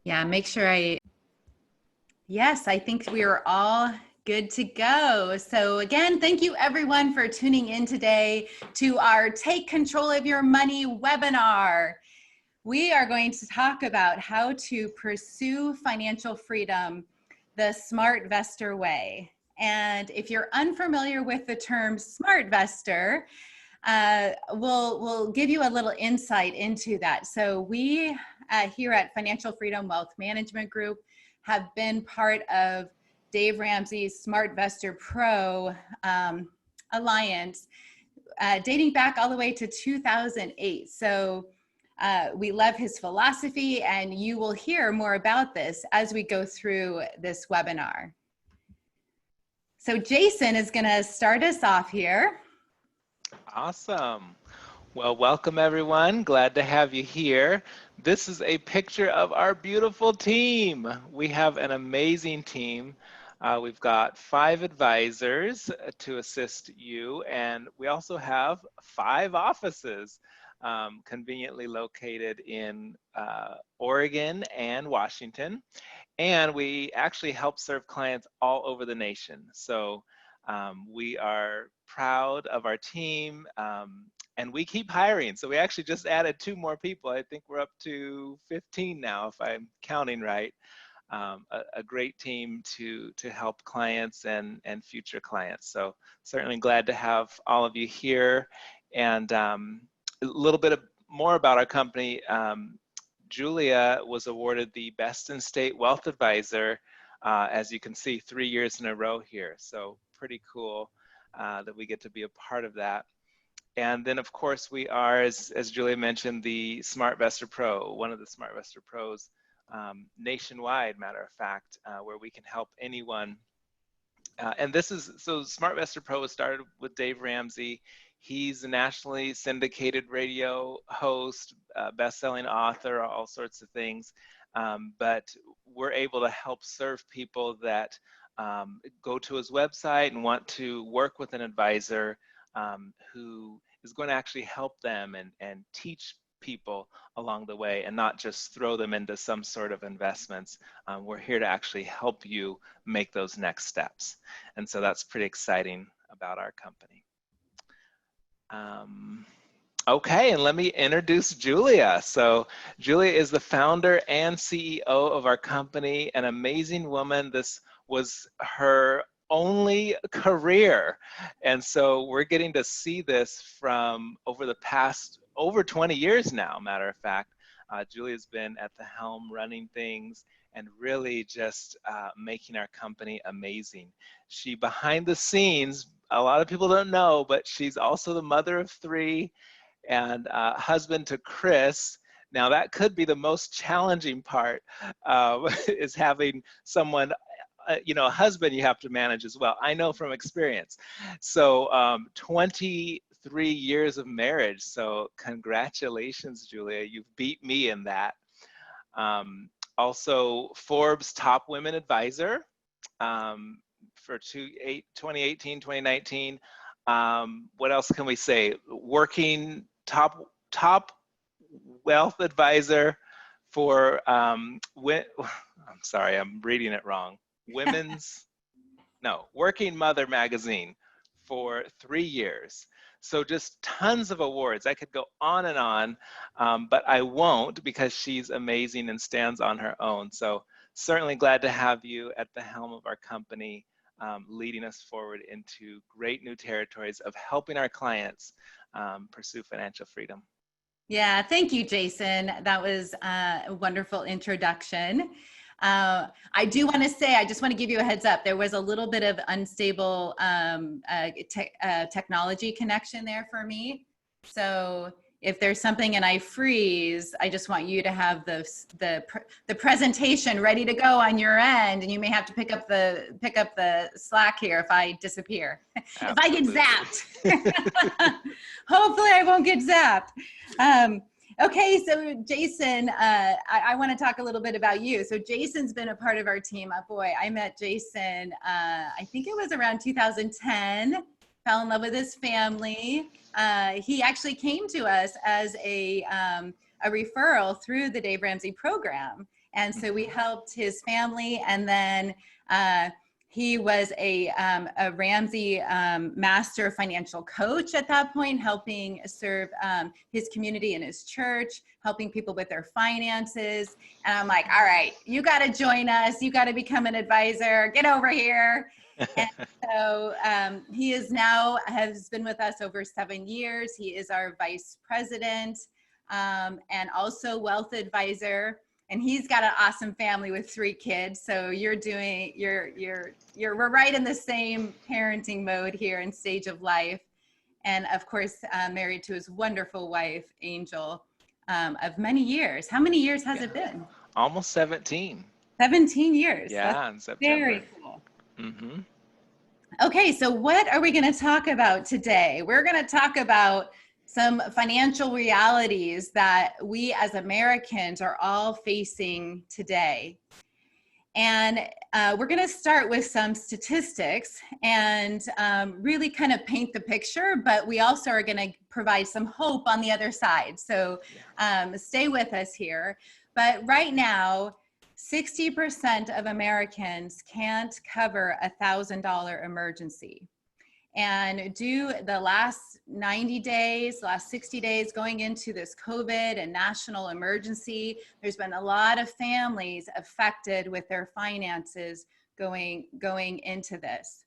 Yeah, make sure yes, I think we are all good to go. So again, thank you everyone for tuning in today to our Take Control of Your Money webinar. We are going to talk about how to pursue financial freedom the SmartVestor way. And if you're unfamiliar with the term SmartVestor, we'll give you a little insight into that. So we here at Financial Freedom Wealth Management Group have been part of Dave Ramsey's SmartVestor Pro Alliance dating back all the way to 2008. So we love his philosophy, and you will hear more about this as we go through this webinar. So Jason is going to start us off here. Awesome. Well, welcome everyone. Glad to have you here. This is a picture of our beautiful team. We have an amazing team. We've got 5 advisors to assist you, and we also have 5 offices conveniently located in Oregon and Washington. And we actually help serve clients all over the nation. So we are proud of our team, and we keep hiring. So we actually just added 2 more people. I think we're up to 15 now, if I'm counting right. A great team to help clients and future clients. So certainly glad to have all of you here. And a little bit more about our company. Julia was awarded the Best in State Wealth Advisor, as you can see, 3 years in a row here. So pretty cool that we get to be a part of that. And then, of course, we are, as Julia mentioned, the SmartVestor Pro, one of the SmartVestor Pros nationwide, matter of fact, where we can help anyone. And this is, so SmartVestor Pro was started with Dave Ramsey. He's a nationally syndicated radio host, best-selling author, all sorts of things. But we're able to help serve people that go to his website and want to work with an advisor who is going to actually help them and teach people along the way, and not just throw them into some sort of investments. We're here to actually help you make those next steps. And so that's pretty exciting about our company. Okay, and let me introduce Julia. So Julia is the founder and CEO of our company, an amazing woman. This was her only career. And so we're getting to see this from over the past over 20 years now, matter of fact. Julia's been at the helm running things and really just making our company amazing. She, behind the scenes, a lot of people don't know, but she's also the mother of 3 and husband to Chris. Now that could be the most challenging part, is having someone, you know, a husband you have to manage as well. I know from experience. So 23 years of marriage. So congratulations, Julia. You've beat me in that. Also Forbes Top Women Advisor for 2018, 2019. What else can we say? Working top wealth advisor for, I'm sorry, I'm reading it wrong. Working Mother magazine for 3 years. So just tons of awards. I could go on and on, but I won't, because she's amazing and stands on her own. So certainly glad to have you at the helm of our company, leading us forward into great new territories of helping our clients pursue financial freedom. Yeah, thank you, Jason. That was a wonderful introduction. I do want to say, I just want to give you a heads up. There was a little bit of unstable technology connection there for me. So if there's something and I freeze, I just want you to have the presentation ready to go on your end, and you may have to pick up the slack here if I disappear. If I get zapped. Hopefully I won't get zapped. Okay, so Jason, I want to talk a little bit about you. So Jason's been a part of our team. Boy, I met Jason, I think it was around 2010, fell in love with his family. He actually came to us as a referral through the Dave Ramsey program. And so we helped his family, and then he was a Ramsey master financial coach at that point, helping serve his community and his church, helping people with their finances. And I'm like, all right, you got to join us. You got to become an advisor. Get over here. And so he is now, has been with us over 7 years. He is our vice president and also wealth advisor. And he's got an awesome family with 3 kids. So we're right in the same parenting mode here and stage of life. And of course, married to his wonderful wife, Angel, of many years. How many years has it been? Almost 17. 17 years. Yeah, That's in September. very cool. Mm-hmm. Okay, so what are we going to talk about today? We're going to talk about some financial realities that we as Americans are all facing today. And we're going to start with some statistics and really kind of paint the picture, but we also are going to provide some hope on the other side. So stay with us here. But right now, 60% of Americans can't cover a $1,000 emergency. And due the last 90 days, last 60 days going into this COVID and national emergency, there's been a lot of families affected with their finances going into this.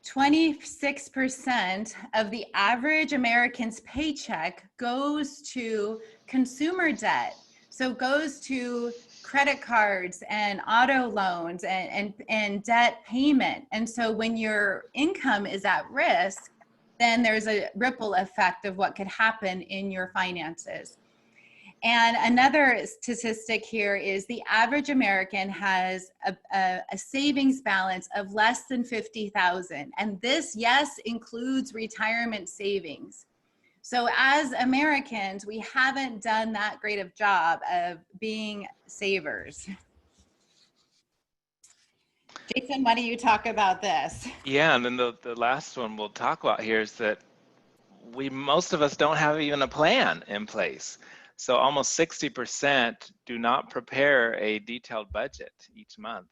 26% of the average American's paycheck goes to consumer debt. So it goes to credit cards and auto loans and debt payment. And so when your income is at risk, then there's a ripple effect of what could happen in your finances. And another statistic here is the average American has a savings balance of less than $50,000. And this, yes, includes retirement savings. So as Americans, we haven't done that great of job of being savers. Jason, why do you talk about this? Yeah, and then the last one we'll talk about here is that most of us don't have even a plan in place. So almost 60% do not prepare a detailed budget each month.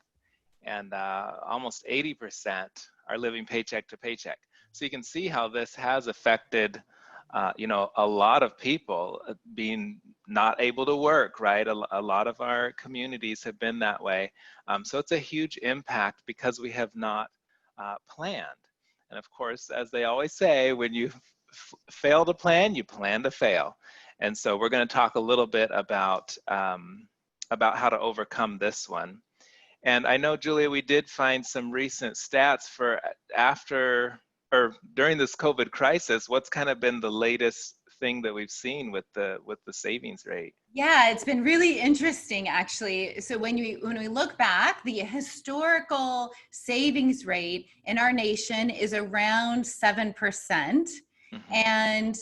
And almost 80% are living paycheck to paycheck. So you can see how this has affected a lot of people being not able to work, right? A lot of our communities have been that way. So it's a huge impact because we have not planned. And of course, as they always say, when you fail to plan, you plan to fail. And so we're going to talk a little bit about how to overcome this one. And I know, Julia, we did find some recent stats for during this COVID crisis. What's kind of been the latest thing that we've seen with the savings rate? Yeah, it's been really interesting, actually. So when we look back, the historical savings rate in our nation is around 7%. Mm-hmm. And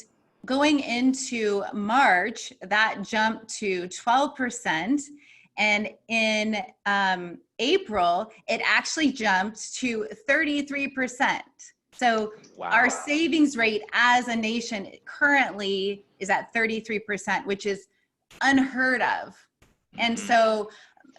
going into March, that jumped to 12%. And in April, it actually jumped to 33%. So wow. Our savings rate as a nation currently is at 33%, which is unheard of. And so,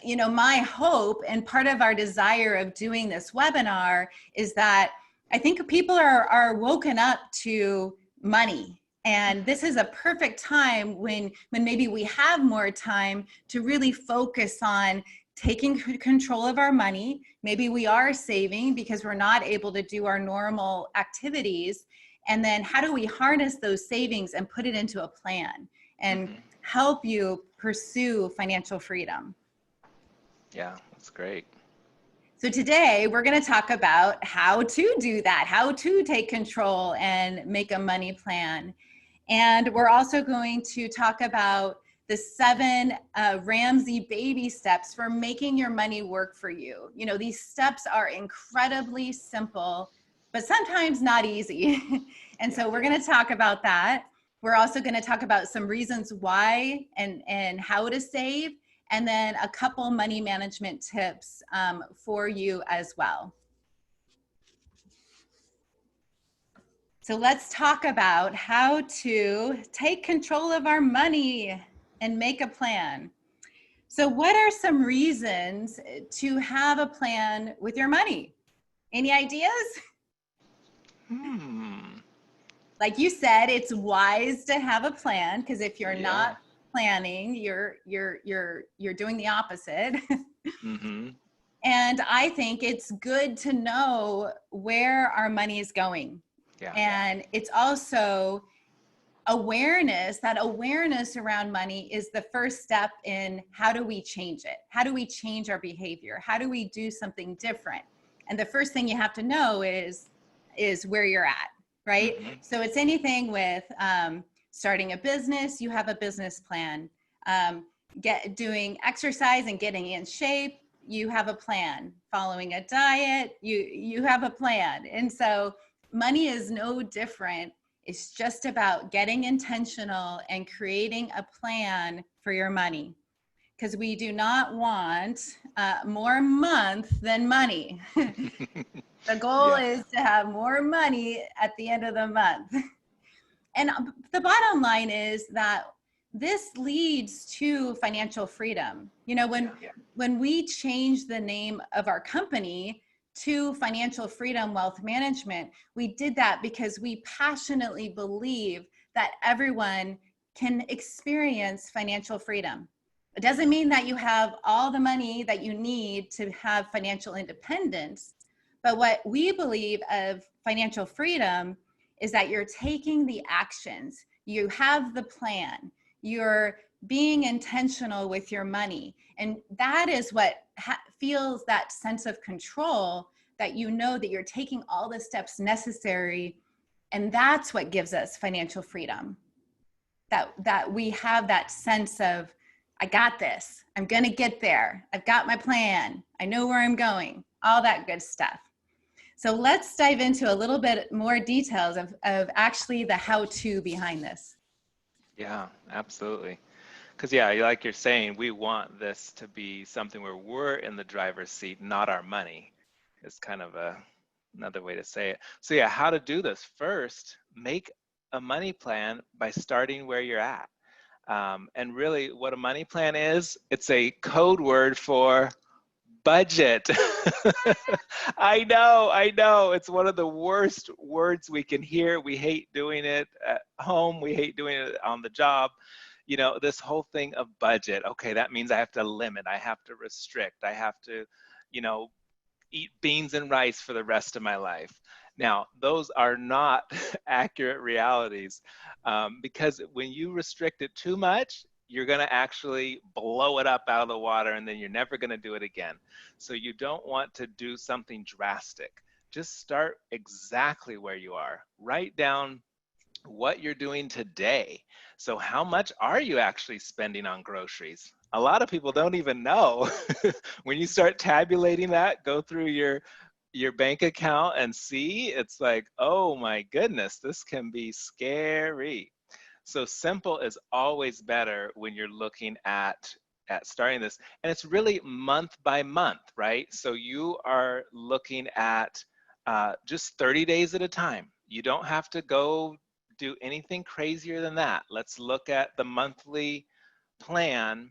my hope and part of our desire of doing this webinar is that I think people are woken up to money. And this is a perfect time when maybe we have more time to really focus on taking control of our money. Maybe we are saving because we're not able to do our normal activities. And then how do we harness those savings and put it into a plan and help you pursue financial freedom? Yeah, that's great. So today we're going to talk about how to do that, how to take control and make a money plan. And we're also going to talk about the 7 Ramsey baby steps for making your money work for you. These steps are incredibly simple, but sometimes not easy. And so we're going to talk about that. We're also going to talk about some reasons why and how to save, and then a couple money management tips for you as well. So let's talk about how to take control of our money and make a plan. So what are some reasons to have a plan with your money? Any ideas? Hmm. Like you said, it's wise to have a plan, because if you're not Yeah. planning, you're doing the opposite. Mm-hmm. And I think it's good to know where our money is going. Yeah. And it's also awareness. That awareness around money is the first step in how do we change it? How do we change our behavior? How do we do something different? And the first thing you have to know is where you're at, right? Mm-hmm. So it's anything with starting a business, you have a business plan. Doing exercise and getting in shape, you have a plan. Following a diet, you have a plan. And so money is no different. It's just about getting intentional and creating a plan for your money, because we do not want more month than money. The goal Yeah. is to have more money at the end of the month. And the bottom line is that this leads to financial freedom. You know, when we change the name of our company to Financial Freedom Wealth Management, we did that because we passionately believe that everyone can experience financial freedom. It doesn't mean that you have all the money that you need to have financial independence, but what we believe of financial freedom is that you're taking the actions, you have the plan, you're being intentional with your money. And that is what feels that sense of control, that you know that you're taking all the steps necessary. And that's what gives us financial freedom. That we have that sense of, I got this, I'm going to get there, I've got my plan, I know where I'm going, all that good stuff. So let's dive into a little bit more details of actually the how-to behind this. Yeah, absolutely. Because, yeah, like you're saying, we want this to be something where we're in the driver's seat, not our money. It's kind of another way to say it. So, yeah, how to do this? First, make a money plan by starting where you're at. And really, what a money plan is, it's a code word for budget. I know. It's one of the worst words we can hear. We hate doing it at home. We hate doing it on the job. You know, this whole thing of budget. Okay, that means I have to limit. I have to restrict. I have to, you know, eat beans and rice for the rest of my life. Now, those are not accurate realities, because when you restrict it too much, you're going to actually blow it up out of the water, and then you're never going to do it again. So you don't want to do something drastic. Just start exactly where you are. Write down what you're doing today. So how much are you actually spending on groceries? A lot of people don't even know. When you start tabulating that, go through your bank account and see, it's like, oh my goodness, this can be scary. So simple is always better when you're looking at starting this. And it's really month by month, right? So you are looking at just 30 days at a time. You don't have to go do anything crazier than that. Let's look at the monthly plan,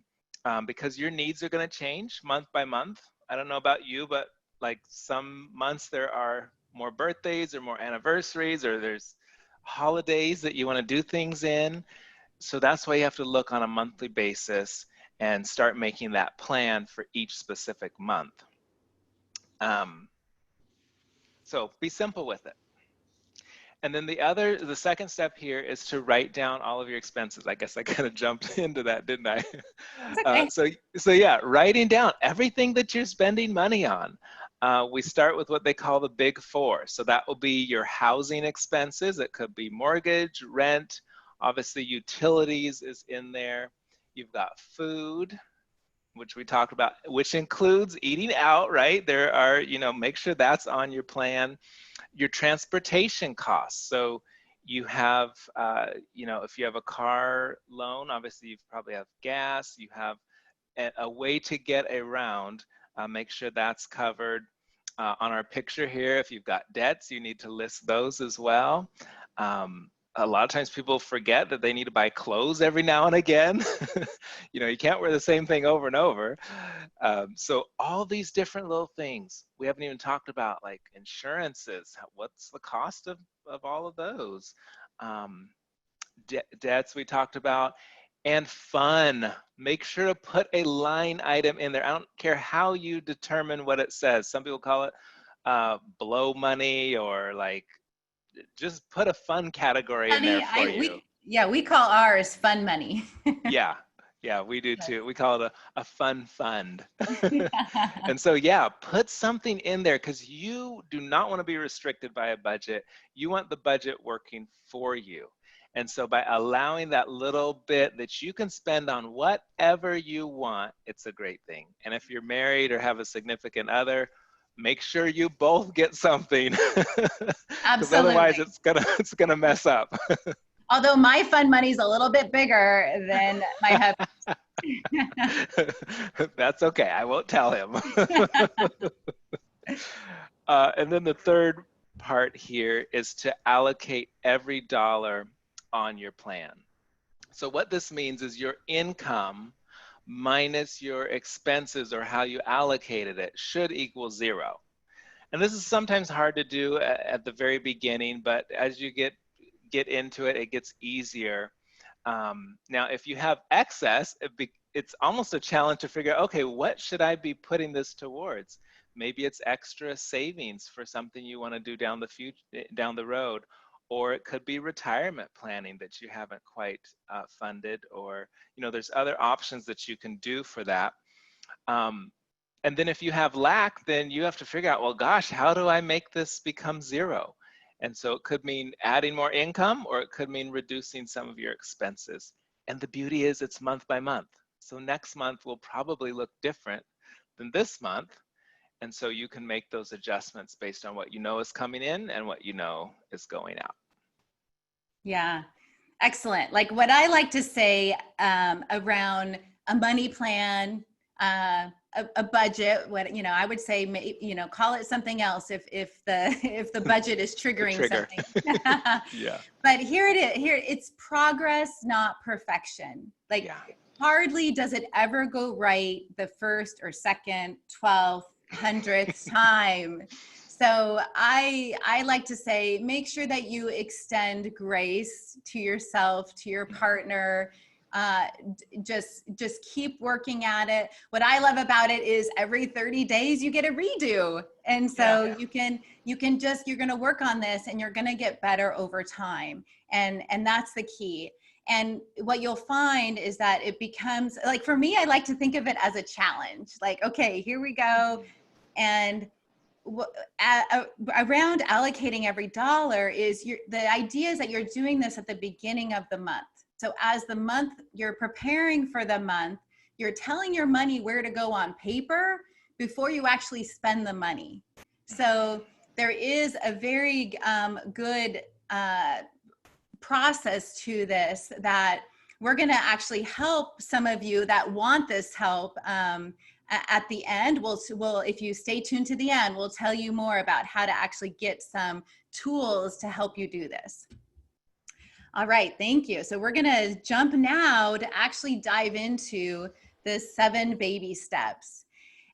because your needs are going to change month by month. I don't know about you, but like some months there are more birthdays or more anniversaries, or there's holidays that you want to do things in. So that's why you have to look on a monthly basis and start making that plan for each specific month. Um, so be simple with it. And then the second step here is to write down all of your expenses. I guess I kind of jumped into that, didn't I? It's okay. So yeah, writing down everything that you're spending money on. We start with what they call the big four. So that will be your housing expenses. It could be mortgage, rent, obviously utilities is in there. You've got food, which we talked about, which includes eating out, right? There are, make sure that's on your plan. Your transportation costs. So you have, if you have a car loan, obviously you probably have gas, you have a way to get around, make sure that's covered. On our picture here, if you've got debts, you need to list those as well. a lot of times people forget that they need to buy clothes every now and again. You can't wear the same thing over and over. So all these different little things. We haven't even talked about like insurances. What's the cost of all of those? Um, debts we talked about, and fun. Make sure to put a line item in there. I don't care how you determine what it says. Some people call it blow money, or like just put a fun category in there Honey, for you. we call ours fun money. Yeah, yeah, we do Yes. too. We call it a fun fund. And so, yeah, put something in there because you do not want to be restricted by a budget. You want the budget working for you. And so by allowing that little bit that you can spend on whatever you want, it's a great thing. And if you're married or have a significant other, make sure you both get something because otherwise Absolutely. it's gonna mess up. Although my fun money is a little bit bigger than my That's okay. I won't tell him. And then the third part here is to allocate every dollar on your plan. So what this means is your income minus your expenses, or how you allocated it, should equal zero. And this is sometimes hard to do at the very beginning, but as you get into it, it gets easier. Now, if you have excess, it's almost a challenge to figure out, okay, what should I be putting this towards? Maybe it's extra savings for something you want to do down the road, or it could be retirement planning that you haven't quite funded, or there's other options that you can do for that. And then if you have lack, then you have to figure out, well, gosh, how do I make this become zero? And so it could mean adding more income, or it could mean reducing some of your expenses. And the beauty is it's month by month. So next month will probably look different than this month. And so you can make those adjustments based on what you know is coming in and what you know is going out. Yeah, excellent. Like what I like to say around a money plan, a budget, I would say, call it something else if the if the budget is triggering something. Yeah. But here it is. Here it's progress, not perfection. Like Yeah. hardly does it ever go right the first or second, 12th, 100th time. So I like to say, make sure that you extend grace to yourself, to your partner. Just keep working at it. What I love about it is every 30 days you get a redo. And so Yeah. you're going to work on this and you're going to get better over time. And that's the key. And what you'll find is that it becomes like, for me, I like to think of it as a challenge. Like, okay, here we go. And around allocating every dollar is the idea is that you're doing this at the beginning of the month. So as the month, you're preparing for the month, you're telling your money where to go on paper before you actually spend the money. So there is a very good process to this that we're going to actually help some of you that want this help. At the end, we'll if you stay tuned to the end, we'll tell you more about how to actually get some tools to help you do this. All right, thank you. So we're going to jump now to actually dive into the 7 baby steps.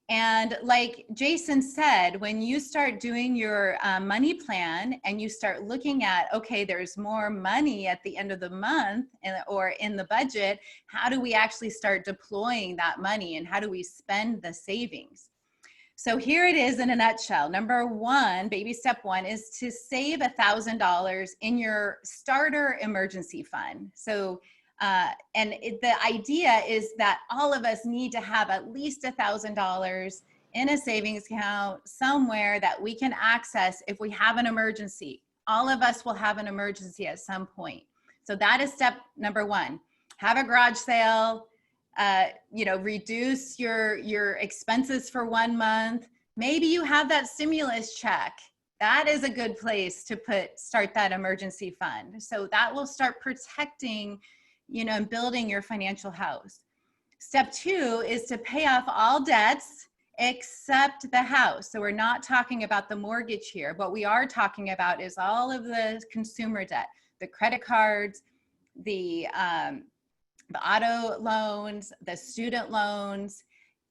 And like Jason said, when you start doing your money plan and you start looking at, okay, there's more money at the end of the month or in the budget, how do we actually start deploying that money and how do we spend the savings? So here it is in a nutshell. Number 1, baby step 1 is to save $1,000 in your starter emergency fund. So the idea is that all of us need to have at least $1,000 in a savings account somewhere that we can access if we have an emergency. All of us will have an emergency at some point. So that is step number 1. Have a garage sale, reduce your expenses for 1 month. Maybe you have that stimulus check. That is a good place to start that emergency fund. So that will start protecting and building your financial house. Step 2 is to pay off all debts except the house. So we're not talking about the mortgage here. What we are talking about is all of the consumer debt. the credit cards, the auto loans, the student loans.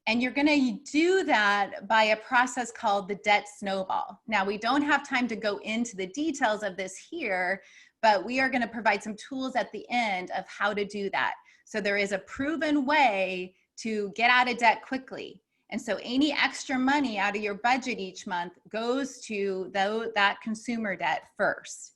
And you're going to do that by a process called the debt snowball. Now, we don't have time to go into the details of this here, but we are going to provide some tools at the end of how to do that. So there is a proven way to get out of debt quickly. And so any extra money out of your budget each month goes to that consumer debt first.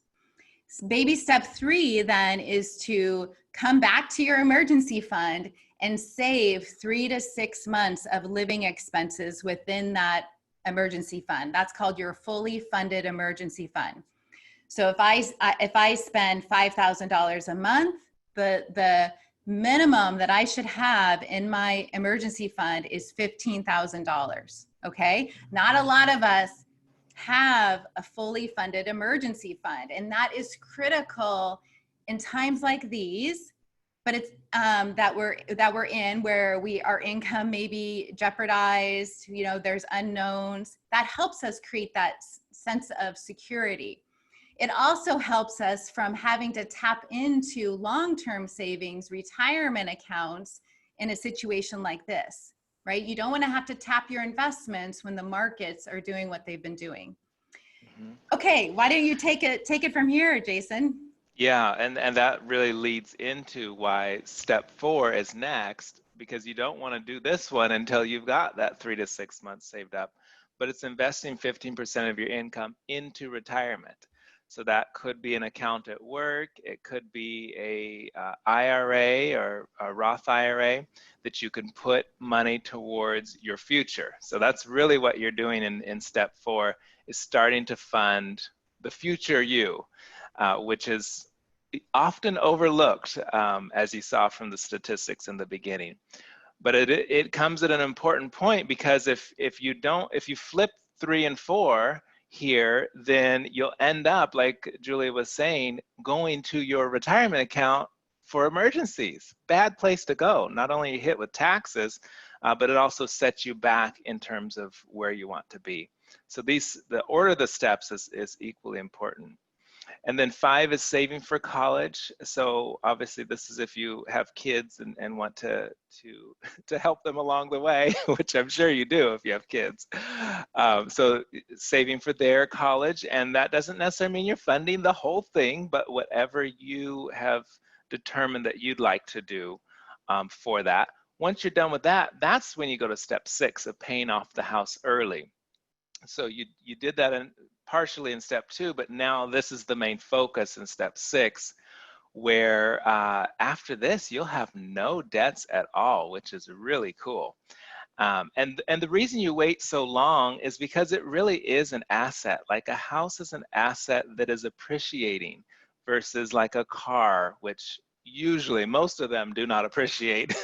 Baby step 3 then is to come back to your emergency fund and save 3 to 6 months of living expenses within that emergency fund. That's called your fully funded emergency fund. So if I spend $5,000 a month, the minimum that I should have in my emergency fund is $15,000. Okay, not a lot of us have a fully funded emergency fund, and that is critical in times like these. But it's that we're in where our income may be jeopardized. You know, there's unknowns. That helps us create that sense of security. It also helps us from having to tap into long-term savings, retirement accounts in a situation like this, right? You don't want to have to tap your investments when the markets are doing what they've been doing. Mm-hmm. Okay, why don't you take it from here, Jason? Yeah, and that really leads into why step 4 is next, because you don't want to do this one until you've got that 3 to 6 months saved up. But it's investing 15% of your income into retirement. So that could be an account at work. It could be a IRA or a Roth IRA that you can put money towards your future. So that's really what you're doing in step 4, is starting to fund the future you, which is often overlooked, as you saw from the statistics in the beginning. But it comes at an important point, because if you flip 3 and 4 here, then you'll end up, like Julia was saying, going to your retirement account for emergencies. Bad place to go. Not only are you hit with taxes, but it also sets you back in terms of where you want to be. So the order of the steps is equally important. And then 5 is saving for college. So obviously this is if you have kids and want to help them along the way, which I'm sure you do if you have kids. So saving for their college, and that doesn't necessarily mean you're funding the whole thing, but whatever you have determined that you'd like to do for that. Once you're done with that, that's when you go to step 6 of paying off the house early. So you did that partially in step 2, but now this is the main focus in step 6, where after this you'll have no debts at all, which is really cool. And the reason you wait so long is because it really is an asset. Like a house is an asset that is appreciating versus like a car, which usually most of them do not appreciate.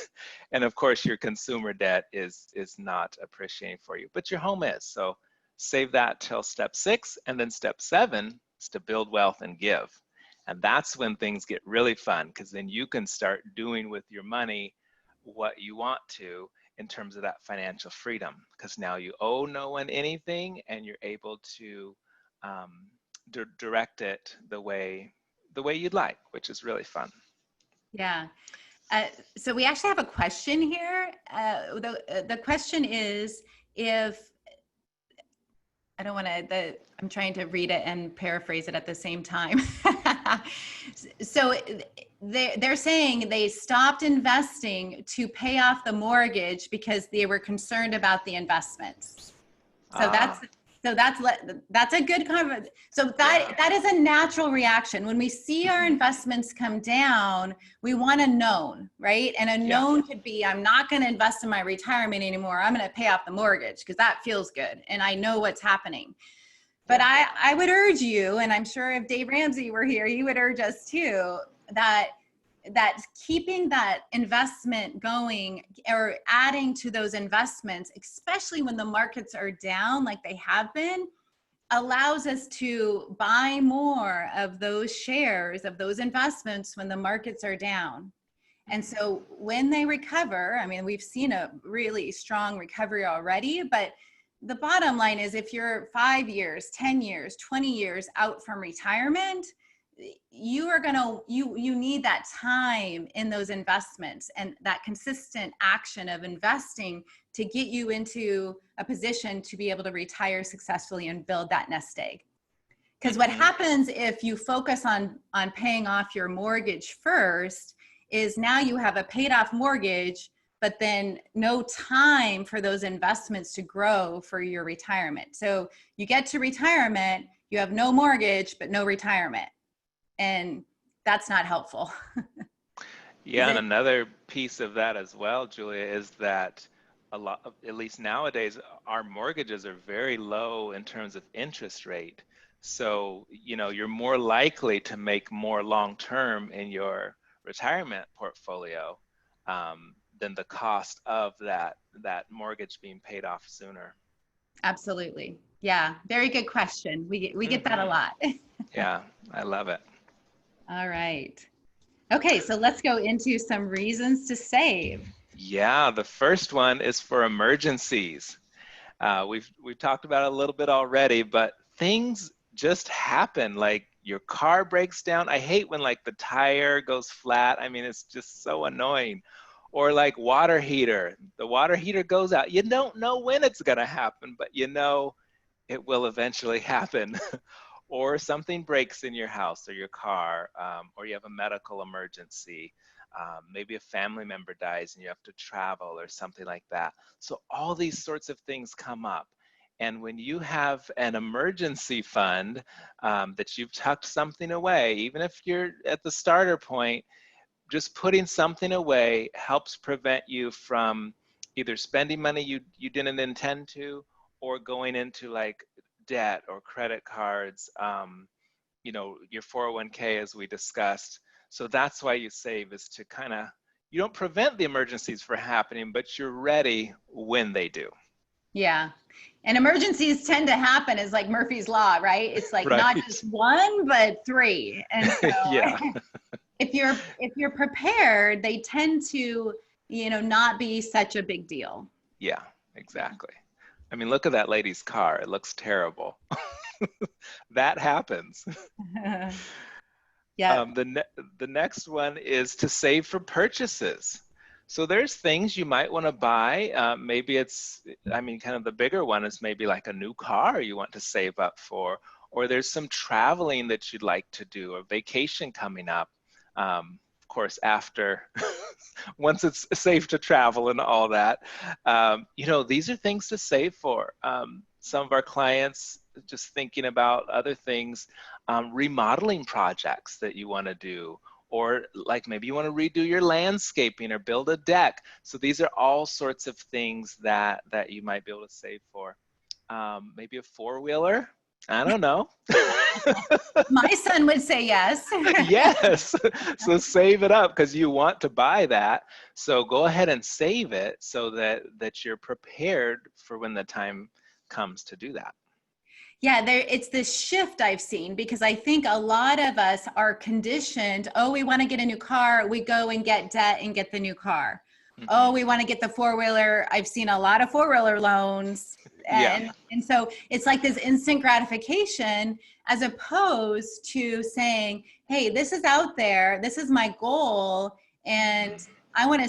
And of course your consumer debt is not appreciating for you, but your home is. So save that till step 6, and then step 7 is to build wealth and give. And that's when things get really fun, because then you can start doing with your money what you want to in terms of that financial freedom, because now you owe no one anything and you're able to direct it the way you'd like, which is really fun. Yeah. So we actually have a question here. The question is, if I don't want to, I'm trying to read it and paraphrase it at the same time. So they're saying they stopped investing to pay off the mortgage because they were concerned about the investments. So that's a good comment. So that is a natural reaction. When we see our investments come down, we want a known, right? And a known could be, I'm not going to invest in my retirement anymore. I'm going to pay off the mortgage because that feels good. And I know what's happening. But I would urge you, and I'm sure if Dave Ramsey were here, he would urge us too, that keeping that investment going or adding to those investments, especially when the markets are down like they have been, allows us to buy more of those shares of those investments when the markets are down. And so when they recover, I mean, we've seen a really strong recovery already, but the bottom line is if you're 5 years, 10 years, 20 years out from retirement, you need that time in those investments and that consistent action of investing to get you into a position to be able to retire successfully and build that nest egg. Because what happens if you focus on paying off your mortgage first is now you have a paid off mortgage, but then no time for those investments to grow for your retirement. So you get to retirement, you have no mortgage, but no retirement. And that's not helpful. Yeah, and another piece of that as well, Julia, is that a lot of, at least nowadays, our mortgages are very low in terms of interest rate. So, you know, you're more likely to make more long term in your retirement portfolio than the cost of that mortgage being paid off sooner. Absolutely. Yeah. Very good question. We get that a lot. Yeah, I love it. All right. Okay, so let's go into some reasons to save. Yeah, the first one is for emergencies. We've talked about it a little bit already, but things just happen. Like your car breaks down. I hate when like the tire goes flat. I mean, it's just so annoying. Or like water heater. The water heater goes out. You don't know when it's gonna happen, but you know it will eventually happen. Or something breaks in your house or your car, or you have a medical emergency. Maybe a family member dies and you have to travel or something like that. So all these sorts of things come up. And when you have an emergency fund that you've tucked something away, even if you're at the starter point, just putting something away helps prevent you from either spending money you didn't intend to, or going into like debt or credit cards, you know, your 401k as we discussed. So that's why you save, is to kind of, you don't prevent the emergencies from happening, but you're ready when they do. Yeah. And emergencies tend to happen is like Murphy's Law, right? It's like Right. not just one, but three. And so Yeah. if you're prepared, they tend to, you know, not be such a big deal. Yeah, exactly. I mean, look at that lady's car. It looks terrible. That happens. Yeah. The next one is to save for purchases. So there's things you might want to buy. Maybe it's, I mean, kind of the bigger one is maybe like a new car you want to save up for, or there's some traveling that you'd like to do, a vacation coming up. Of course, after once it's safe to travel and all that, you know, these are things to save for. Some of our clients just thinking about other things, remodeling projects that you want to do, or like maybe you want to redo your landscaping or build a deck. So these are all sorts of things that you might be able to save for. Maybe a four-wheeler. I don't know. My son would say yes. Yes. So save it up because you want to buy that. So go ahead and save it so that you're prepared for when the time comes to do that. Yeah, it's this shift I've seen, because I think a lot of us are conditioned. Oh, we want to get a new car. We go and get debt and get the new car. Oh, we want to get the four-wheeler. I've seen a lot of four-wheeler loans. And, Yeah. and so it's like this instant gratification, as opposed to saying, hey, this is out there. This is my goal. And I'm going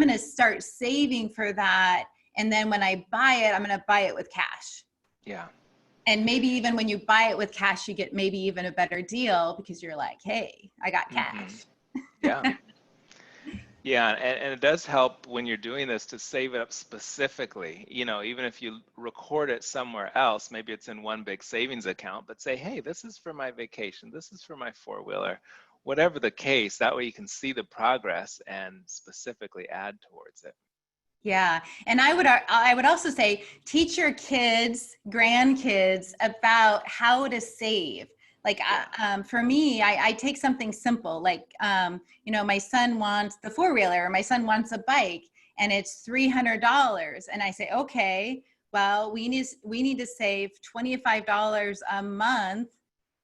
to start saving for that. And then when I buy it, I'm going to buy it with cash. Yeah. And maybe even when you buy it with cash, you get maybe even a better deal because you're like, hey, I got cash. Yeah. Yeah, and it does help when you're doing this to save it up specifically. You know, even if you record it somewhere else, maybe it's in one big savings account, but say, hey, this is for my vacation, this is for my four-wheeler, whatever the case. That way you can see the progress and specifically add towards it. Yeah. And I would also say, teach your kids, grandkids about how to save. Like, for me, I take something simple, like, you know, my son wants the four-wheeler, or my son wants a bike, and it's $300. And I say, okay, well, we need to save $25 a month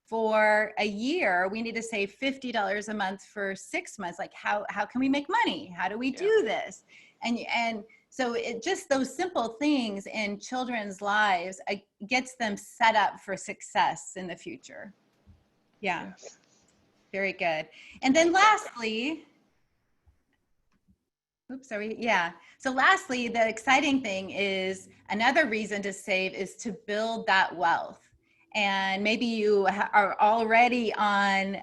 for a year. We need to save $50 a month for 6 months. Like, how can we make money? How do we do this? And so it just, those simple things in children's lives gets them set up for success in the future. Yeah. Yes. Very good. And then lastly, oops, sorry. Yeah. So lastly, the exciting thing is another reason to save is to build that wealth. And maybe you are already on,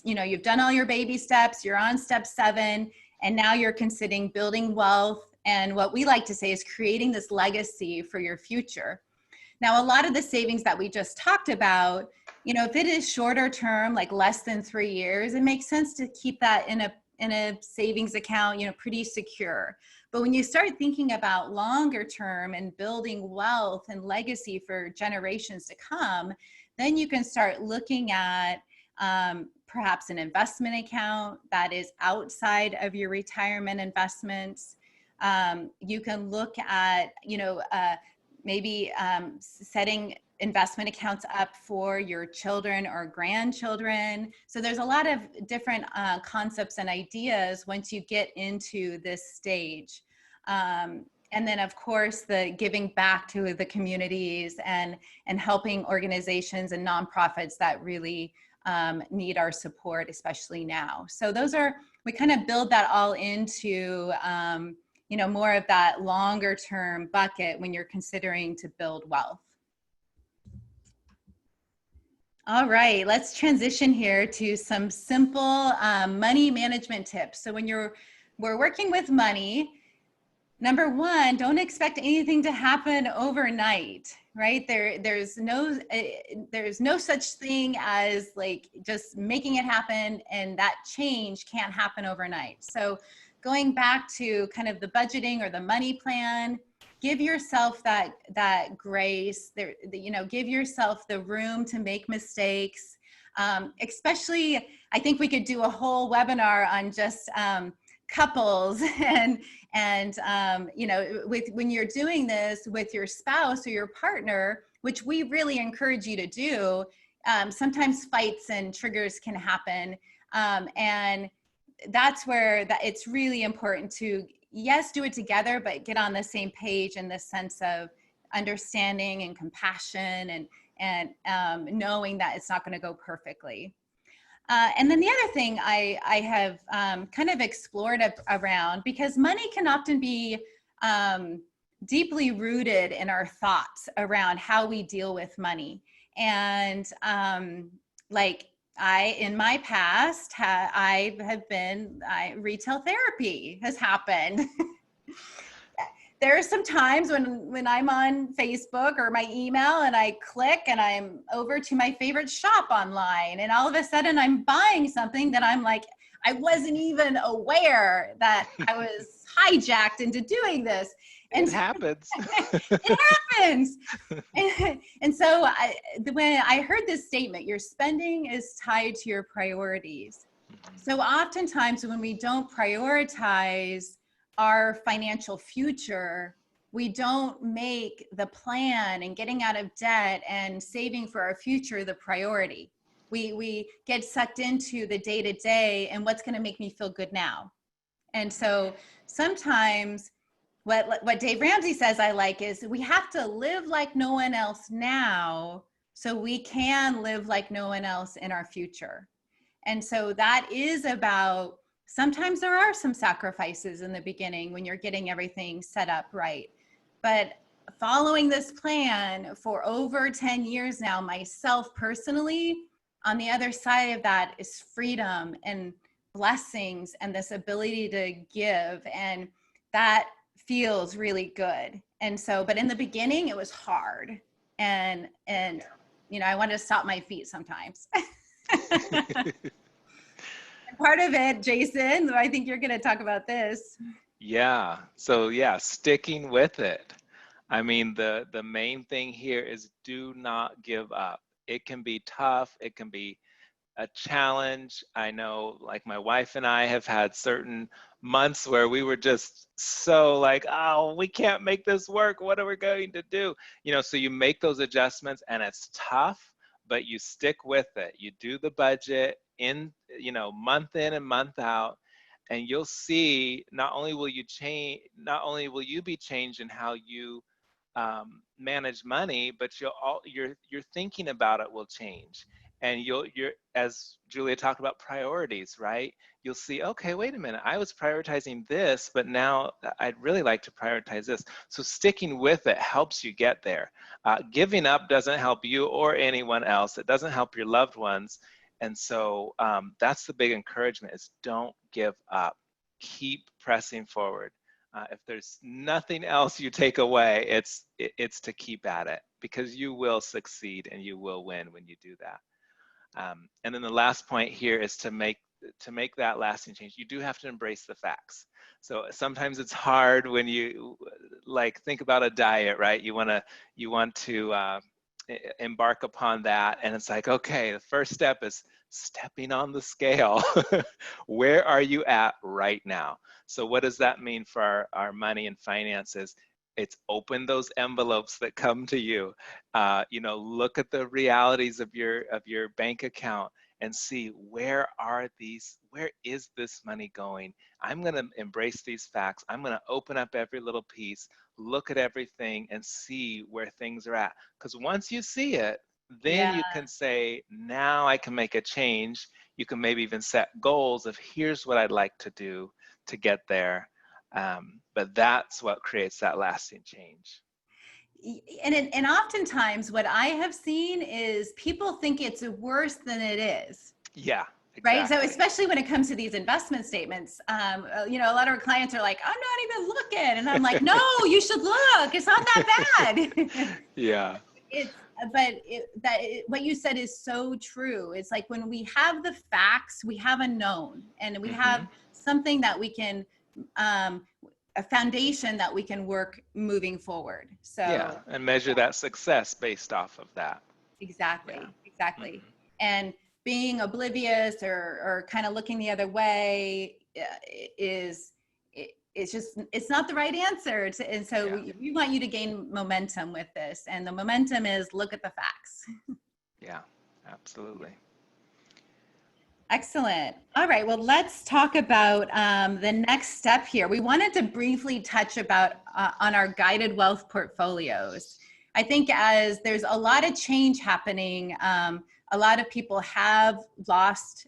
you've done all your baby steps, you're on step 7, and now you're considering building wealth. And what we like to say is creating this legacy for your future. Now, a lot of the savings that we just talked about, if it is shorter term, like less than 3 years, it makes sense to keep that in a savings account, pretty secure. But when you start thinking about longer term and building wealth and legacy for generations to come, then you can start looking at perhaps an investment account that is outside of your retirement investments. You can look at, maybe setting investment accounts up for your children or grandchildren. So there's a lot of different concepts and ideas once you get into this stage. And then of course, the giving back to the communities and helping organizations and nonprofits that really need our support, especially now. So we kind of build that all into more of that longer term bucket when you're considering to build wealth. All right, let's transition here to some simple money management tips. So when we're working with money, number one, don't expect anything to happen overnight, right? There's no such thing as like just making it happen, and that change can't happen overnight. So going back to kind of the budgeting or the money plan, give yourself that grace there, give yourself the room to make mistakes. Especially, I think we could do a whole webinar on just couples and when you're doing this with your spouse or your partner, which we really encourage you to do. Sometimes fights and triggers can happen, and that's where it's really important to, yes, do it together, but get on the same page in the sense of understanding and compassion and knowing that it's not going to go perfectly. And then the other thing I have kind of explored around, because money can often be deeply rooted in our thoughts around how we deal with money. And in my past, retail therapy has happened. There are some times when I'm on Facebook or my email and I click and I'm over to my favorite shop online, and all of a sudden I'm buying something that I'm like, I wasn't even aware that I was hijacked into doing this. And it happens. It happens. And so when I heard this statement, your spending is tied to your priorities. So oftentimes when we don't prioritize our financial future, we don't make the plan and getting out of debt and saving for our future the priority. We get sucked into the day-to-day and what's going to make me feel good now. And so sometimes what Dave Ramsey says I like is we have to live like no one else now so we can live like no one else in our future. And so that is about, sometimes there are some sacrifices in the beginning when you're getting everything set up right. But following this plan for over 10 years now, myself personally, on the other side of that is freedom and blessings and this ability to give. And that feels really good. And so, but in the beginning, it was hard. And I wanted to stop my feet sometimes. Part of it, Jason, I think you're going to talk about this. Yeah. So yeah, sticking with it. I mean, the main thing here is do not give up. It can be tough. It can be a challenge. I know, like, my wife and I have had certain months where we were just so like, oh, we can't make this work. What are we going to do? So you make those adjustments and it's tough, but you stick with it. You do the budget month in and month out, and you'll see not only will you be changed in how you manage money, but your thinking about it will change. and you're, as Julia talked about priorities, right? You'll see, okay, wait a minute, I was prioritizing this, but now I'd really like to prioritize this. So sticking with it helps you get there. Giving up doesn't help you or anyone else. It doesn't help your loved ones. And so that's the big encouragement, is don't give up. Keep pressing forward. If there's nothing else you take away, it's to keep at it, because you will succeed and you will win when you do that. And then the last point here is to make that lasting change, you do have to embrace the facts. So sometimes it's hard when you, like, think about a diet, right? You want to embark upon that, and it's like, okay, the first step is stepping on the scale. Where are you at right now? So what does that mean for our money and finances? It's open those envelopes that come to you. Look at the realities of your bank account and see, where is this money going? I'm going to embrace these facts. I'm going to open up every little piece, look at everything, and see where things are at. Because once you see it, then Yeah. you can say, now I can make a change. You can maybe even set goals of, here's what I'd like to do to get there. But that's what creates that lasting change. And oftentimes what I have seen is people think it's worse than it is. Yeah, Right. exactly. So especially when it comes to these investment statements, a lot of our clients are like, I'm not even looking. And I'm like, no, you should look. It's not that bad. Yeah. What you said is so true. It's like, when we have the facts, we have a known, and we have something that we can, a foundation that we can work moving forward. So yeah, and measure that success based off of that. Exactly. Yeah. Exactly. And being oblivious or kind of looking the other way it's not the right answer. And so we want you to gain momentum with this. And the momentum is, look at the facts. Yeah, absolutely. Excellent. All right. Well, let's talk about the next step here. We wanted to briefly touch about on our guided wealth portfolios. I think as there's a lot of change happening, a lot of people have lost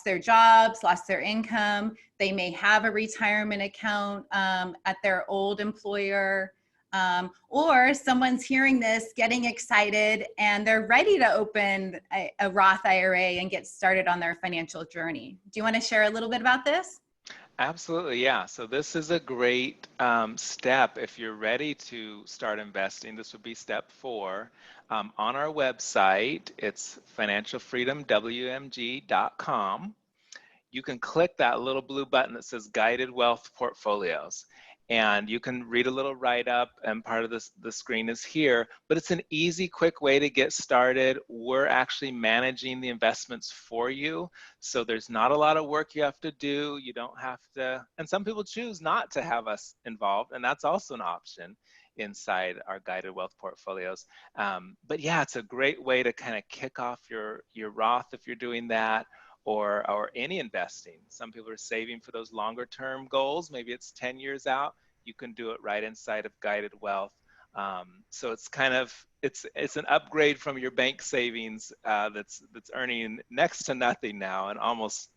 their jobs, lost their income. They may have a retirement account at their old employer. Or someone's hearing this, getting excited, and they're ready to open a Roth IRA and get started on their financial journey. Do you want to share a little bit about this? Absolutely, yeah. So this is a great step if you're ready to start investing. This would be step 4. On our website, it's financialfreedomwmg.com. You can click that little blue button that says Guided Wealth Portfolios. And you can read a little write-up, and part of the screen is here, but it's an easy, quick way to get started. We're actually managing the investments for you, so there's not a lot of work you have to do. You don't have to, and some people choose not to have us involved, and that's also an option inside our guided wealth portfolios. But yeah, it's a great way to kind of kick off your Roth if you're doing that, or any investing. Some people are saving for those longer term goals. Maybe it's 10 years out. You can do it right inside of guided wealth. So it's kind of, it's an upgrade from your bank savings that's earning next to nothing now, and almost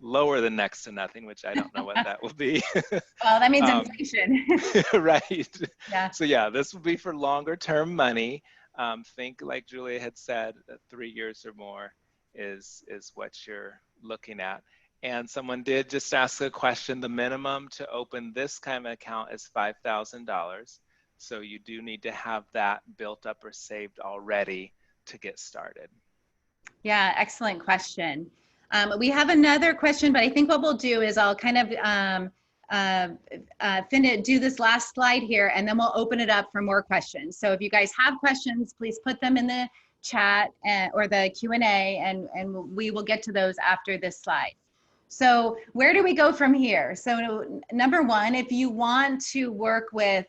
lower than next to nothing, which I don't know what that will be. Well, that means inflation. Right. Yeah. So yeah, this will be for longer term money. Think, like Julia had said, 3 years or more is what you're looking at. And someone did just ask a question. The minimum to open this kind of account is $5,000. So you do need to have that built up or saved already to get started. Yeah, excellent question. We have another question, but I think what we'll do is I'll kind of do this last slide here, and then we'll open it up for more questions. So if you guys have questions, please put them in the chat or the Q&A, and we will get to those after this slide. So where do we go from here? So number one, if you want to work with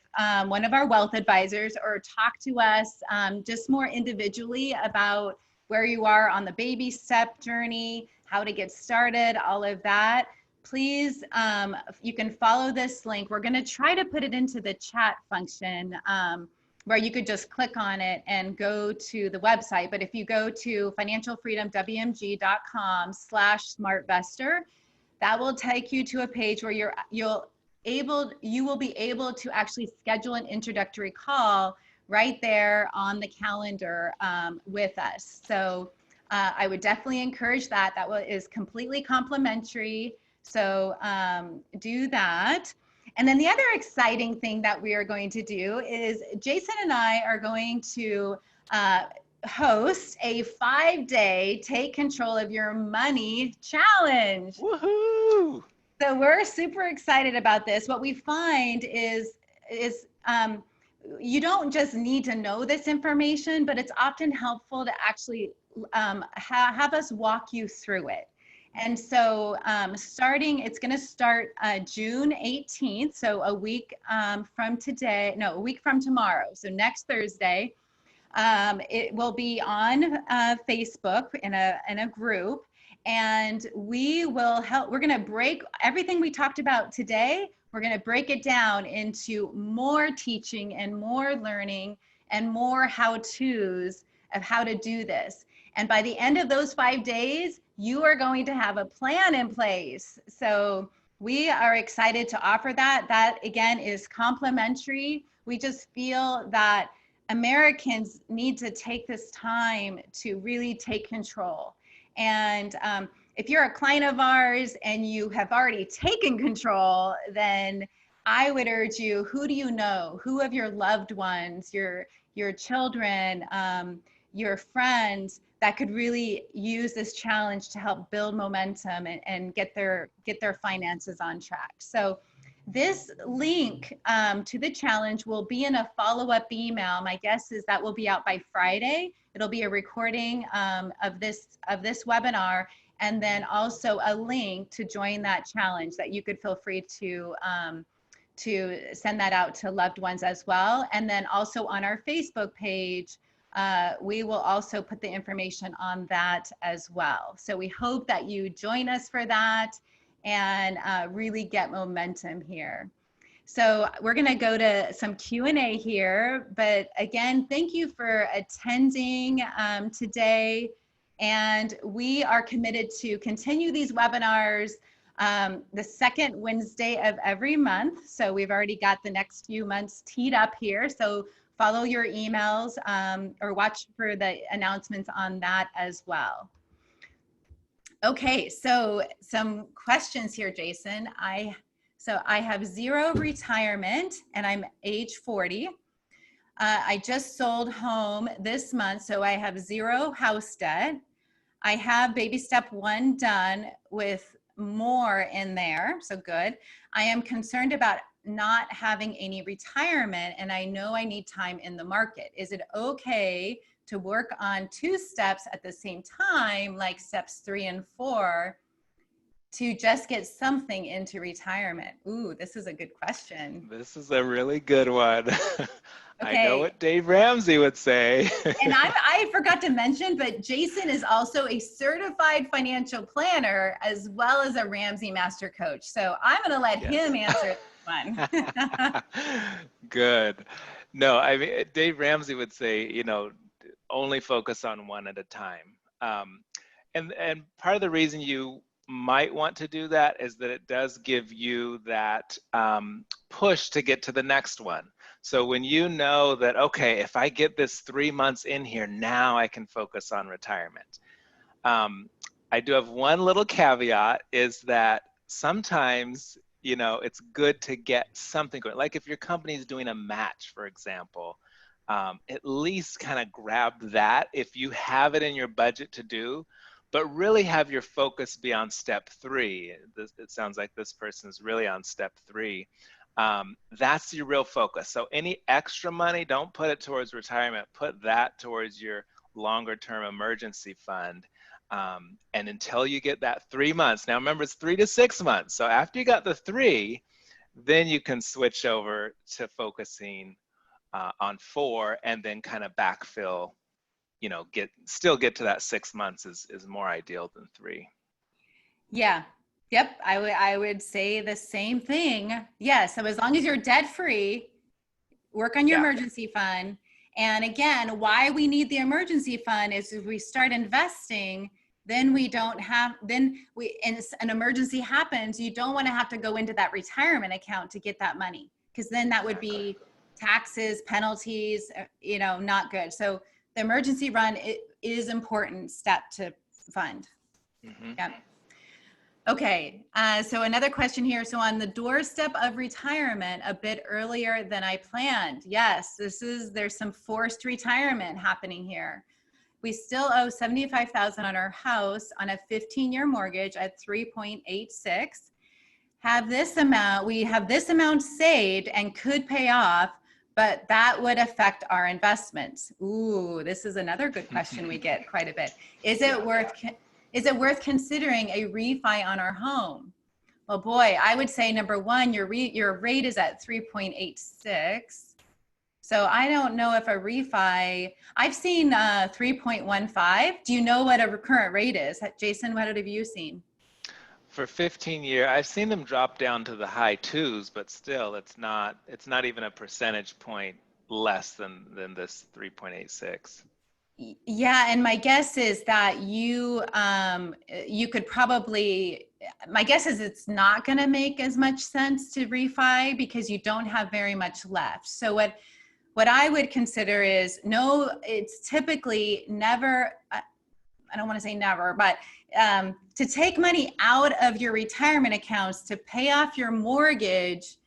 one of our wealth advisors or talk to us just more individually about where you are on the baby step journey, how to get started, all of that, please, you can follow this link. We're going to try to put it into the chat function where you could just click on it and go to the website. But if you go to financialfreedomwmg.com/smartvestor, that will take you to a page where you will be able to actually schedule an introductory call right there on the calendar with us. So I would definitely encourage that. That is completely complimentary. So do that. And then the other exciting thing that we are going to do is Jason and I are going to host a 5-day Take Control of Your Money challenge. Woohoo! So we're super excited about this. What we find is you don't just need to know this information, but it's often helpful to actually have us walk you through it. And so it's going to start June 18th, so a week from tomorrow, so next Thursday. It will be on Facebook in a group, and we're going to break everything we talked about today. We're going to break it down into more teaching and more learning and more how-tos of how to do this. And by the end of those 5 days, you are going to have a plan in place. So we are excited to offer that. That, again, is complimentary. We just feel that Americans need to take this time to really take control. And if you're a client of ours and you have already taken control, then I would urge you, who do you know? Who of your loved ones, your children, your friends that could really use this challenge to help build momentum and get their finances on track? So this link to the challenge will be in a follow-up email. My guess is that will be out by Friday. It'll be a recording of this webinar, and then also a link to join that challenge that you could feel free to send that out to loved ones as well. And then also on our Facebook page, we will also put the information on that as well. So we hope that you join us for that and really get momentum here. So we're going to go to some Q&A here, but again, thank you for attending today. And we are committed to continue these webinars the second Wednesday of every month. So we've already got the next few months teed up here. So follow your emails or watch for the announcements on that as well. Okay, so some questions here, Jason. I have 0 retirement and I'm age 40. I just sold home this month, so I have 0 house debt. I have baby step 1 done with more in there, so good. I am concerned about not having any retirement, and I know I need time in the market. Is it okay to work on 2 steps at the same time, like steps 3 and 4, to just get something into retirement? Ooh, this is a good question. This is a really good one. Okay. I know what Dave Ramsey would say. And I forgot to mention, but Jason is also a certified financial planner as well as a Ramsey Master Coach. So I'm going to let him answer this one. Good. No, I mean, Dave Ramsey would say, only focus on one at a time. And part of the reason you might want to do that is that it does give you that push to get to the next one. So when you know that, okay, if I get this 3 months in here, now I can focus on retirement. I do have one little caveat, is that sometimes, it's good to get something going. Like if your company is doing a match, for example, at least kind of grab that if you have it in your budget to do, but really have your focus be on step 3. It sounds like this person is really on step 3. That's your real focus. So any extra money, don't put it towards retirement. Put that towards your longer term emergency fund. And until you get that 3 months, now remember it's 3 to 6 months. So after you got the 3, then you can switch over to focusing on 4 and then kind of backfill, still get to that 6 months is more ideal than 3. Yeah. Yep. I would say the same thing. Yeah. So as long as you're debt free, work on your Yeah. emergency fund. And again, why we need the emergency fund is if we start investing, then we don't have, then we, and an emergency happens, you don't want to have to go into that retirement account to get that money, because then that would be taxes, penalties, you know, not good. So the emergency fund is important step to fund. Mm-hmm. Yeah. Okay, so another question here. So on the doorstep of retirement, a bit earlier than I planned. Yes, there's some forced retirement happening here. We still owe $75,000 on our house on a 15-year mortgage at 3.86. We have this amount saved and could pay off, but that would affect our investments. Ooh, this is another good question we get quite a bit. Is it worth considering a refi on our home? Well, boy, I would say number one, your rate is at 3.86. So I don't know if a refi, I've seen 3.15. Do you know what a current rate is? Jason, what have you seen? For 15-year, I've seen them drop down to the high twos, but still it's not even a percentage point less than this 3.86. Yeah, and my guess is that you could probably, my guess is it's not going to make as much sense to refi because you don't have very much left. So what I would consider is, no, it's typically never, I don't want to say never, but to take money out of your retirement accounts to pay off your mortgage,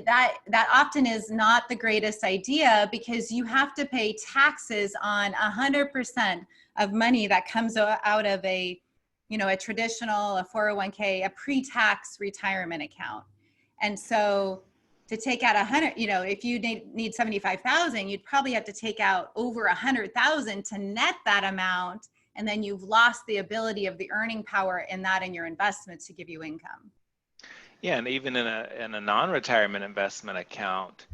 that often is not the greatest idea, because you have to pay taxes on 100% of money that comes out of a traditional, a 401k, a pre-tax retirement account. And so to take out 100, if you need 75,000, you'd probably have to take out over 100,000 to net that amount. And then you've lost the ability of the earning power in your investments to give you income. Yeah, and even in a non-retirement investment account,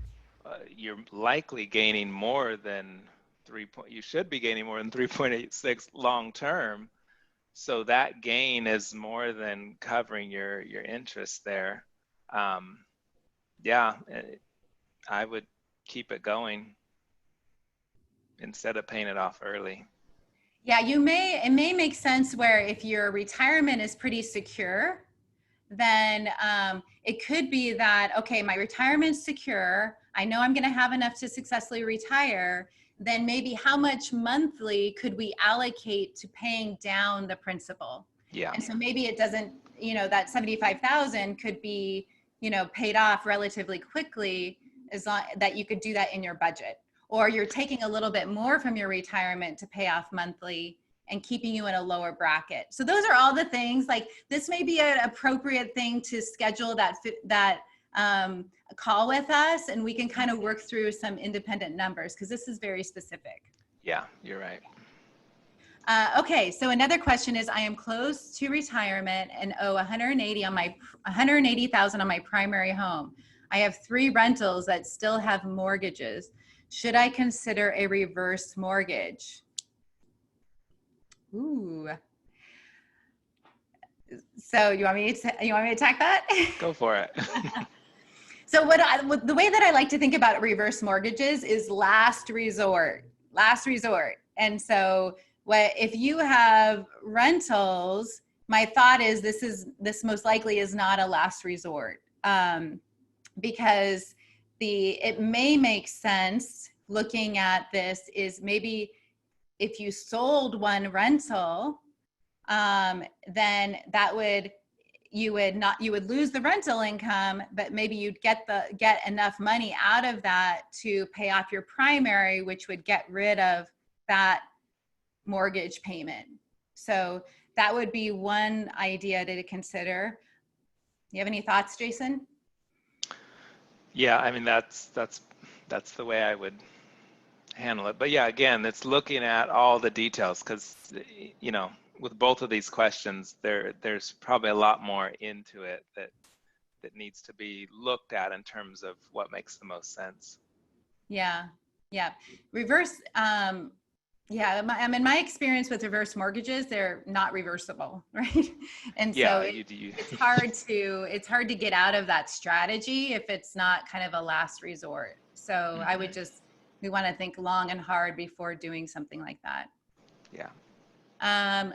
you're likely gaining more than you should be gaining more than 3.86 long term. So that gain is more than covering your interest there. Yeah, I would keep it going instead of paying it off early. Yeah, it may make sense where if your retirement is pretty secure, then it could be that, okay, my retirement's secure, I know I'm going to have enough to successfully retire, then maybe how much monthly could we allocate to paying down the principal? Yeah. And so maybe it doesn't, that 75,000 could be, paid off relatively quickly, as long that you could do that in your budget. Or you're taking a little bit more from your retirement to pay off monthly and keeping you in a lower bracket. So those are all the things. Like, this may be an appropriate thing to schedule that call with us, and we can kind of work through some independent numbers, because this is very specific. Yeah, you're right. Okay, so another question is, I am close to retirement and owe 180,000 on my primary home. I have 3 rentals that still have mortgages. Should I consider a reverse mortgage? Ooh. So you want me to attack that? Go for it. So the way that I like to think about reverse mortgages is last resort. And so if you have rentals, my thought is this most likely is not a last resort, because it may make sense looking at this is maybe if you sold one rental, then you would lose the rental income, but maybe you'd get enough money out of that to pay off your primary, which would get rid of that mortgage payment. So that would be one idea to consider. You have any thoughts, Jason? Yeah, I mean, that's the way I would handle it. But yeah, again, it's looking at all the details, because with both of these questions, there's probably a lot more into it that needs to be looked at in terms of what makes the most sense. Yeah. Reverse. Yeah, in my experience with reverse mortgages, they're not reversible, right? And yeah, so it's hard to get out of that strategy if it's not kind of a last resort. So I would just, we want to think long and hard before doing something like that. Yeah.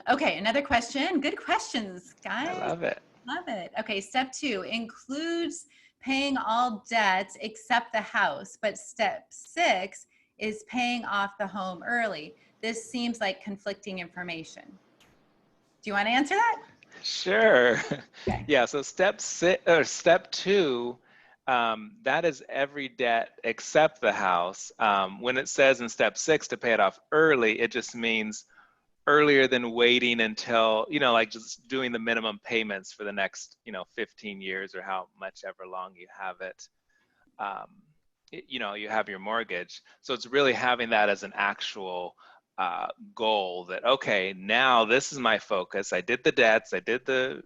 Okay, another question. Good questions, guys. I love it. Love it. Okay, step 2 includes paying all debts except the house, but step 6 is paying off the home early. This seems like conflicting information. Do you want to answer that? Sure. Okay. Yeah, so step 2, that is every debt except the house. When it says in step 6 to pay it off early, it just means earlier than waiting until, like just doing the minimum payments for the next, 15 years or how much ever long you have it. You have your mortgage. So it's really having that as an actual goal that, okay, now this is my focus. I did the debts, I did the,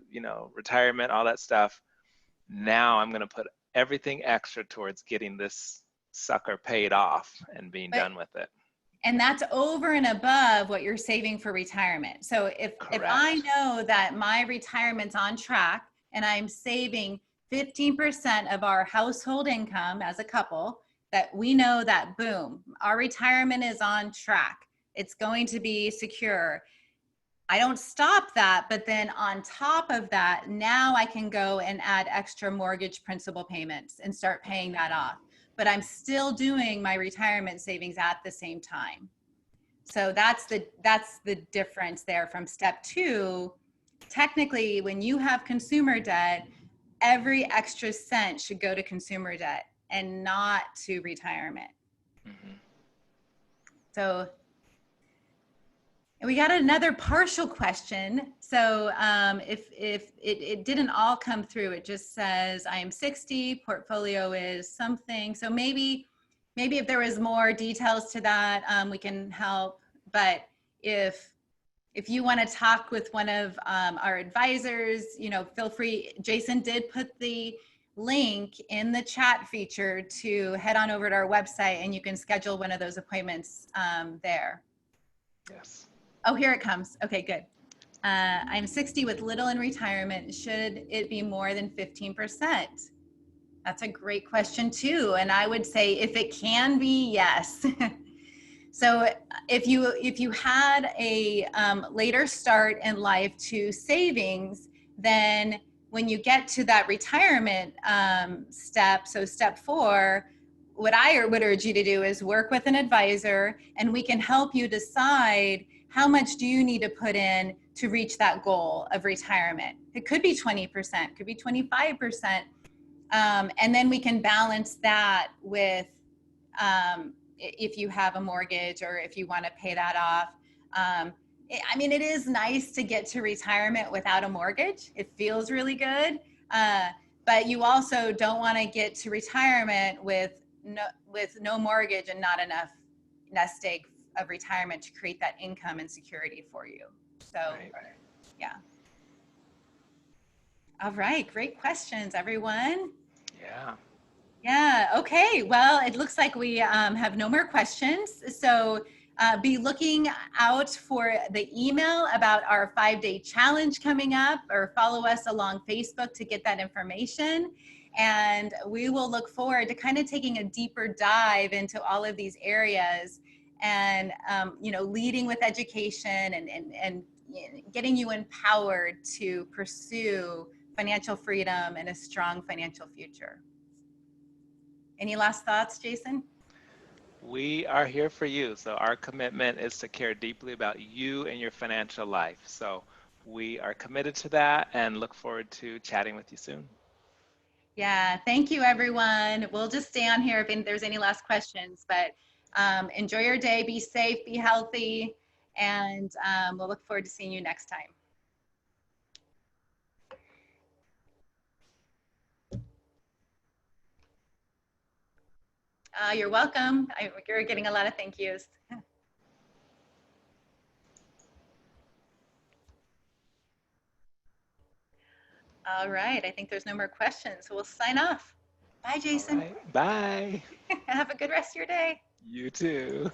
retirement, all that stuff. Now I'm going to put everything extra towards getting this sucker paid off and being done with it. And that's over and above what you're saving for retirement. So if I know that my retirement's on track and I'm saving 15% of our household income as a couple, that we know that, boom, our retirement is on track. It's going to be secure. I don't stop that, but then on top of that, now I can go and add extra mortgage principal payments and start paying that off. But I'm still doing my retirement savings at the same time. So that's the difference there from step 2. Technically, when you have consumer debt, every extra cent should go to consumer debt and not to retirement. So we got another partial question. So if it didn't all come through, it just says, I am 60, portfolio is something. So maybe if there was more details to that, we can help. But if you want to talk with one of our advisors, feel free. Jason did put the link in the chat feature to head on over to our website, and you can schedule one of those appointments there. Yes. Oh, here it comes. Okay, good. I'm 60 with little in retirement. Should it be more than 15%? That's a great question too. And I would say if it can be, yes. So if you had a later start in life to savings, then when you get to that retirement step, so step 4, what I would urge you to do is work with an advisor, and we can help you decide how much do you need to put in to reach that goal of retirement. It could be 20%, could be 25%. And then we can balance that with if you have a mortgage or if you want to pay that off. I mean, it is nice to get to retirement without a mortgage. It feels really good. But you also don't want to get to retirement with no mortgage and not enough nest egg of retirement to create that income and security for you. So, yeah. All right, great questions, everyone. Yeah, okay. Well, it looks like we have no more questions. So be looking out for the email about our 5-day challenge coming up, or follow us along Facebook to get that information. And we will look forward to kind of taking a deeper dive into all of these areas and, leading with education and getting you empowered to pursue financial freedom and a strong financial future. Any last thoughts, Jason? We are here for you. So our commitment is to care deeply about you and your financial life. So we are committed to that and look forward to chatting with you soon. Yeah, thank you, everyone. We'll just stay on here if there's any last questions, but enjoy your day, be safe, be healthy, and we'll look forward to seeing you next time. You're welcome. You're getting a lot of thank yous. All right, I think there's no more questions, so we'll sign off. Bye, Jason. All right. Bye. Have a good rest of your day. You too.